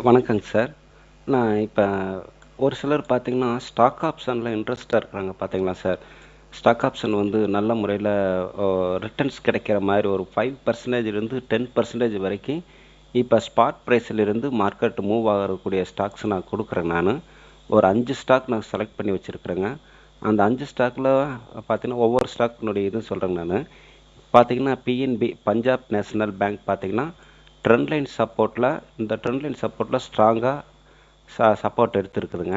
வணக்கங்க சார். நான் இப்போ ஒரு சிலர் பார்த்தீங்கன்னா, ஸ்டாக் ஆப்ஷன்ல இன்ட்ரெஸ்ட்டா இருக்கிறாங்க பார்த்தீங்களா சார்? ஸ்டாக் ஆப்ஷன் வந்து நல்ல முறையில ரிட்டர்ன்ஸ் கிடைக்கிற மாரி ஒரு 5% 10% வரைக்கும் இப்போ ஸ்பாட் பிரைஸ்லேருந்து மார்க்கெட் மூவ் ஆகக்கூடிய ஸ்டாக்ஸ் நான் குடுக்குறேன் நானு. ஒரு 5 ஸ்டாக் நான் செலக்ட் பண்ணி வச்சிருக்கிறேங்க. அந்த 5 ஸ்டாக்ல பார்த்தீங்கன்னா, ஒவ்வொரு ஸ்டாக்கினுடைய இது சொல்றேங்க நானு. பார்த்தீங்கன்னா, பிஎன்பி பஞ்சாப் நேஷனல் பேங்க் பார்த்தீங்கன்னா, ட்ரெண்ட் லைன் சப்போர்ட்ல ஸ்ட்ராங்கா சப்போர்ட் எடுத்திருக்குதுங்க.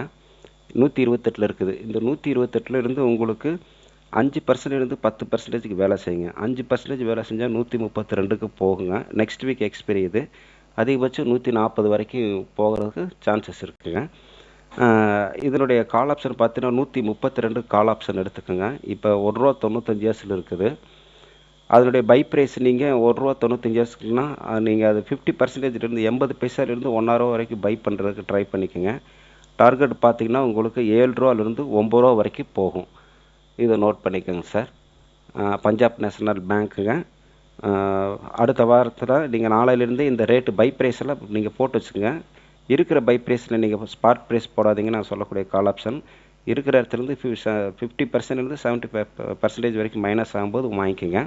128ல இருக்குது. இந்த 128ல இருந்து உங்களுக்கு 5% இருந்து 10%க்கு வேலை செய்யுங்க. 5% வேலை செஞ்சா 132க்கு போகுங்க. நெக்ஸ்ட் வீக் எக்ஸ்பைரி இது. அதிகபட்சம் 140 வரைக்கும் போகறதுக்கு சான்சஸ் இருக்குங்க. இதனுடைய கால் ஆப்ஷன் பார்த்தீங்கன்னா 132 கால் ஆப்ஷன் எடுத்துக்கோங்க. இப்போ ₹1.95 இருக்குது. அதனுடைய பை பிரைஸ் நீங்கள் ₹1.95 நீங்கள் அது 50%லேருந்து 80 பைசாலேருந்து ₹1 வரைக்கும் பை பண்ணுறதுக்கு ட்ரை பண்ணிக்கோங்க. டார்கெட் பார்த்தீங்கன்னா உங்களுக்கு ₹7லேருந்து ₹9 வரைக்கும் போகும். இதை நோட் பண்ணிக்கோங்க சார். பஞ்சாப் நேஷனல் பேங்க்குங்க. அடுத்த வாரத்தில் நீங்கள் நாளையிலேருந்து இந்த ரேட்டு பை ப்ரைஸ் எல்லாம் நீங்கள் போட்டு வச்சுக்கோங்க. இருக்கிற பை ப்ரைஸில் நீங்கள் ஸ்பாட் ப்ரைஸ் போடாதீங்க. நான் சொல்லக்கூடிய கால் ஆப்ஷன் இருக்கிற இடத்துலேருந்து 50%லேருந்து 75% வரைக்கும் மைனஸ் ஆகும்போது வாங்கிக்கோங்க.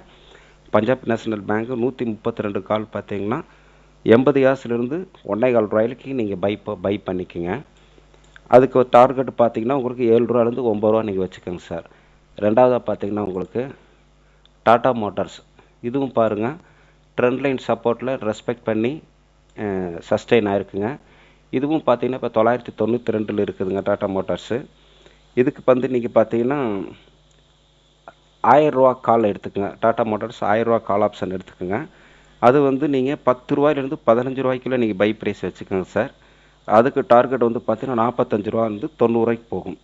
பஞ்சாப் நேஷனல் பேங்க் 132 கால் பார்த்தீங்கன்னா 80 காசுலேருந்து ₹1.25 நீங்கள் பை பண்ணிக்கோங்க. அதுக்கு ஒரு டார்கெட் பார்த்தீங்கன்னா உங்களுக்கு ₹7லேருந்து ₹9 நீங்கள் வச்சுக்கோங்க சார். ரெண்டாவதாக பார்த்தீங்கன்னா உங்களுக்கு டாடா மோட்டார்ஸ். இதுவும் பாருங்கள் ட்ரெண்ட் லைன் சப்போர்ட்டில் ரெஸ்பெக்ட் பண்ணி சஸ்டெயின் ஆயிருக்குங்க. இதுவும் பார்த்தீங்கன்னா இப்போ 992 இருக்குதுங்க டாடா மோட்டார்ஸு. இதுக்கு வந்து நீங்கள் பார்த்தீங்கன்னா ₹1000 கால் எடுத்துக்கோங்க. டாடா மோட்டார்ஸ் ₹1000 கால் ஆப்ஷன் எடுத்துக்கோங்க. அது வந்து நீங்கள் ₹10லேருந்து ₹15 நீங்கள் பை ப்ரைஸ் வச்சுக்கோங்க சார். அதுக்கு டார்கெட் வந்து பார்த்தீங்கன்னா ₹45 ₹90 போகும்.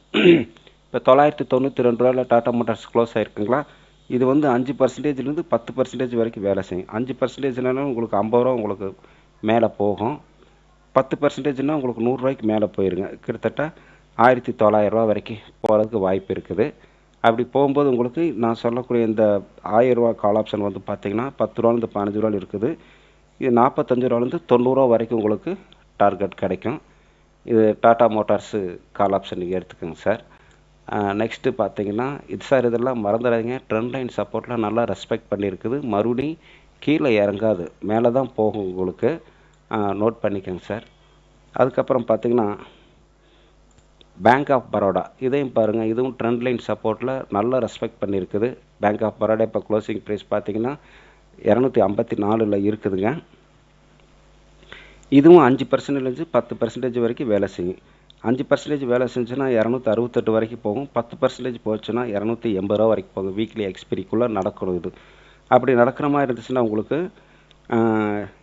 இப்போ ₹992 டாடா மோட்டார்ஸ் க்ளோஸ் ஆகிருக்குங்களா? இது வந்து 5%லேருந்து 10% வரைக்கும் வேலை செய்யும். 5%னாலும் உங்களுக்கு ₹50 உங்களுக்கு மேலே போகும். 10%னா உங்களுக்கு ₹100 மேலே போயிருங்க. கிட்டத்தட்ட ₹1900 வரைக்கும் போகிறதுக்கு வாய்ப்பு இருக்குது. அப்படி போகும்போது உங்களுக்கு நான் சொல்லக்கூடிய இந்த ₹1000 கால் ஆப்ஷன் வந்து பார்த்தீங்கன்னா ₹10லேருந்து ₹15 இருக்குது. இது ₹45லேருந்து ₹90 வரைக்கும் உங்களுக்கு டார்கெட் கிடைக்கும். இது டாடா மோட்டார்ஸு கால் ஆப்ஷன் நீங்கள் எடுத்துக்கோங்க சார். நெக்ஸ்ட்டு பார்த்தீங்கன்னா இதெல்லாம் மறந்துடாதீங்க. ட்ரெண்ட் லைன் சப்போர்ட்டில் நல்லா ரெஸ்பெக்ட் பண்ணியிருக்குது. மறுபடியும் கீழே இறங்காது, மேலே தான் போகும் உங்களுக்கு. நோட் பண்ணிக்கோங்க சார். அதுக்கப்புறம் பார்த்தீங்கன்னா பேங்க் ஆஃப் பரோடா இதையும் பாருங்கள். இதுவும் ட்ரெண்ட் லைன் சப்போர்ட்டில் நல்லா ரெஸ்பெக்ட் பண்ணியிருக்குது. பேங்க் ஆஃப் பரோடா இப்போ க்ளோசிங் ப்ரைஸ் பார்த்தீங்கன்னா 254ல் இருக்குதுங்க. இதுவும் 5%லேருந்து 10% வரைக்கும் வேலை செய்யும். 5% வேலை செஞ்சுன்னா 268 வரைக்கும் போகும். 10% போச்சுன்னா 280 வரைக்கும் போகும். வீக்லி எக்ஸ்பைரிக்குள்ளே நடக்கணும் இது. அப்படி நடக்கிற மாதிரி இருந்துச்சுன்னா உங்களுக்கு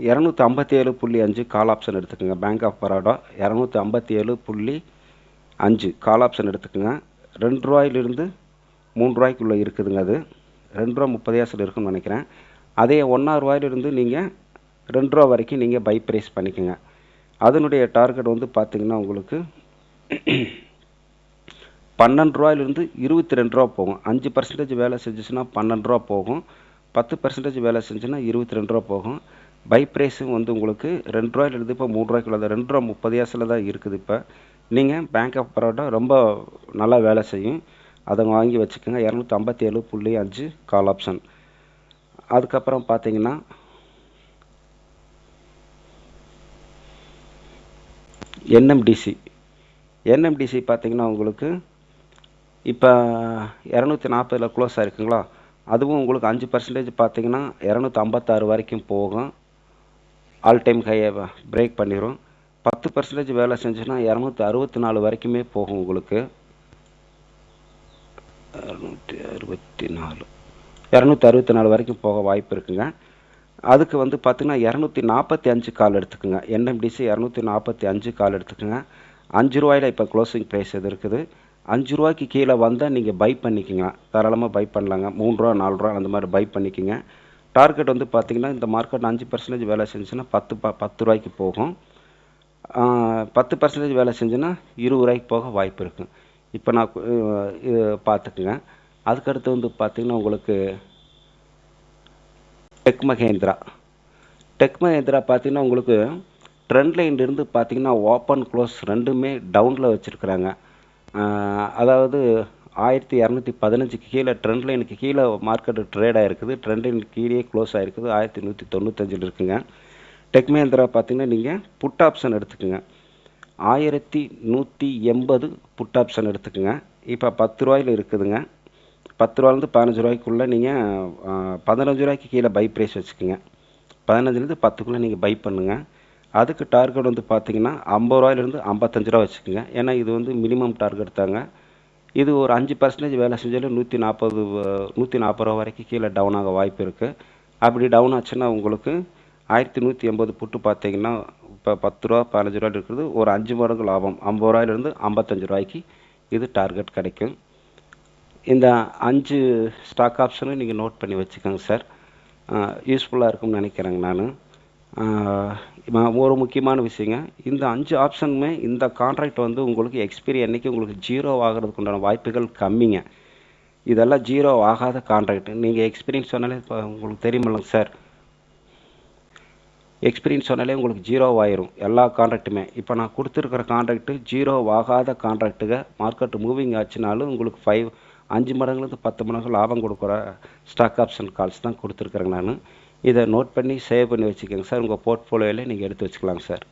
257.5 கால் ஆப்ஷன் எடுத்துக்கோங்க. Bank of Baroda 257.5 call option எடுத்துக்கோங்க. ₹2லேருந்து ₹3 இருக்குதுங்க. அது ₹2.30 இருக்குன்னு நினைக்கிறேன். அதே ₹1 நீங்கள் ₹2 வரைக்கும் நீங்கள் பை ப்ரைஸ் பண்ணிக்கோங்க. அதனுடைய டார்கெட் வந்து பார்த்தீங்கன்னா உங்களுக்கு ₹12லேருந்து ₹22 போகும். 5% வேலை செஞ்சுச்சுன்னா ₹12 போகும். 10% வேலை செஞ்சுன்னா ₹22 போகும். பை ப்ரைஸும் வந்து உங்களுக்கு ₹2லேருந்து இப்போ ₹3 தான் ₹2.30 தான் இருக்குது. இப்போ நீங்கள் பேங்க் ஆஃப் பரோடா ரொம்ப நல்லா வேலை செய்யும். அதை வாங்கி வச்சுக்கோங்க. 257.5 கால் ஆப்ஷன். அதுக்கப்புறம் பார்த்தீங்கன்னா என்எம்டிசி பார்த்தீங்கன்னா உங்களுக்கு இப்போ 240ல் க்ளோஸ் ஆகிருக்குங்களா? அதுவும் உங்களுக்கு 5% பார்த்தீங்கன்னா 256 வரைக்கும் போகும். ஆல் டைம் ஹையை பிரேக் பண்ணிடும். 10% வேலை செஞ்சுன்னா 264 வரைக்குமே போகும் உங்களுக்கு. 264 வரைக்கும் போக வாய்ப்பு இருக்குங்க. அதுக்கு வந்து பார்த்தீங்கன்னா 245 கால் எடுத்துக்கோங்க. என்எம்டிசி 245 கால் எடுத்துக்கோங்க. ₹5 இப்போ க்ளோசிங் ப்ரைஸ் எது இருக்குது. ₹5 கீழே வந்தால் நீங்கள் பை பண்ணிக்கோங்க. தாராளமாக பை பண்ணலாங்க. ₹3 ₹4 அந்த மாதிரி பை பண்ணிக்கோங்க. டார்கெட் வந்து பார்த்தீங்கன்னா இந்த மார்க்கெட் 5% வேலை செஞ்சுன்னா ₹10 போகும். 10% வேலை செஞ்சுன்னா ₹20 போக வாய்ப்பு இருக்குது. இப்போ நான் இது பார்த்துக்குங்க. அதுக்கடுத்து வந்து பார்த்தீங்கன்னா உங்களுக்கு டெக் மஹேந்திரா பார்த்தீங்கன்னா உங்களுக்கு ட்ரெண்ட் லைன்லேருந்து பார்த்தீங்கன்னா ஓப்பன் க்ளோஸ் ரெண்டுமே டவுனில் வச்சுருக்குறாங்க. அதாவது 1215க்கு கீழே ட்ரெண்ட் லைனுக்கு கீழே மார்க்கெட்டு ட்ரேட் ஆகிருக்குது. ட்ரெண்ட் லைனுக்கு கீழே க்ளோஸ் ஆகிருக்குது. 1195 இருக்குங்க. டெக் மஹிந்திரா பார்த்தீங்கன்னா நீங்கள் புட் ஆப்ஷன் எடுத்துக்கோங்க. 1180 புட் ஆப்ஷன் எடுத்துக்கோங்க. இப்போ 10 ரூபாயில் இருக்குதுங்க. 10 ரூபாலேருந்து 15 ரூபாய்க்குள்ளே நீங்கள் 15 ரூபாய்க்கு கீழே பை ப்ரைஸ் வச்சுக்கோங்க. 15லேருந்து 10க்குள்ளே நீங்கள் பை பண்ணுங்கள். அதுக்கு டார்கெட் வந்து பார்த்தீங்கன்னா 50 ரூபாயிலிருந்து 55 ரூபா வச்சுக்கோங்க. ஏன்னா இது வந்து மினிமம் டார்கெட் தாங்க. இது ஒரு 5% வேலை செஞ்சாலும் 140 ரூபா வரைக்கும் கீழே டவுன் ஆக வாய்ப்பு இருக்குது. அப்படி டவுன் ஆச்சுன்னா உங்களுக்கு 1180 புட்டு பார்த்தீங்கன்னா இப்போ 10 ரூபா 15 ரூபா இருக்கிறது ஒரு 5 மடங்கு லாபம். 50 ரூபாயிலிருந்து 55 ரூபாய்க்கு இது டார்கெட் கிடைக்கும். இந்த 5 ஸ்டாக் ஆப்ஷனும் நீங்கள் நோட் பண்ணி வச்சுக்கோங்க சார். யூஸ்ஃபுல்லாக இருக்கும்னு நினைக்கிறேங்க நான். ஒரு முக்கியமான விஷயங்க, இந்த 5 ஆப்ஷனுமே இந்த கான்ட்ராக்ட் வந்து உங்களுக்கு எக்ஸ்பைரி அன்னைக்கு உங்களுக்கு 0 ஆகிறதுக்கு உண்டான வாய்ப்புகள் கம்மிங்க. இதெல்லாம் 0 ஆகாத கான்ட்ராக்ட். நீங்கள் எக்ஸ்பீரியன்ஸ் சொன்னாலே இப்போ உங்களுக்கு தெரியுமில்லைங்க சார். எக்ஸ்பீரியன்ஸ் சொன்னாலே உங்களுக்கு 0 ஆயிரும் எல்லா கான்ட்ராக்ட்டுமே. இப்போ நான் கொடுத்துருக்கிற கான்ட்ராக்ட்டு 0 ஆகாத கான்ட்ராக்ட்டுங்க. மார்க்கெட் மூவிங் ஆச்சுனாலும் உங்களுக்கு 5 மடங்குலேருந்து 10 மடங்கு லாபம் கொடுக்குற ஸ்டாக் ஆப்ஷன் கால்ஸ் தான் கொடுத்துருக்குறேங்க நான். இதை நோட் பண்ணி சேவ் பண்ணி வச்சுக்கோங்க சார். உங்கள் போர்ட்ஃபோலியோவில் நீங்கள் எடுத்து வச்சுக்கலாங்க சார்.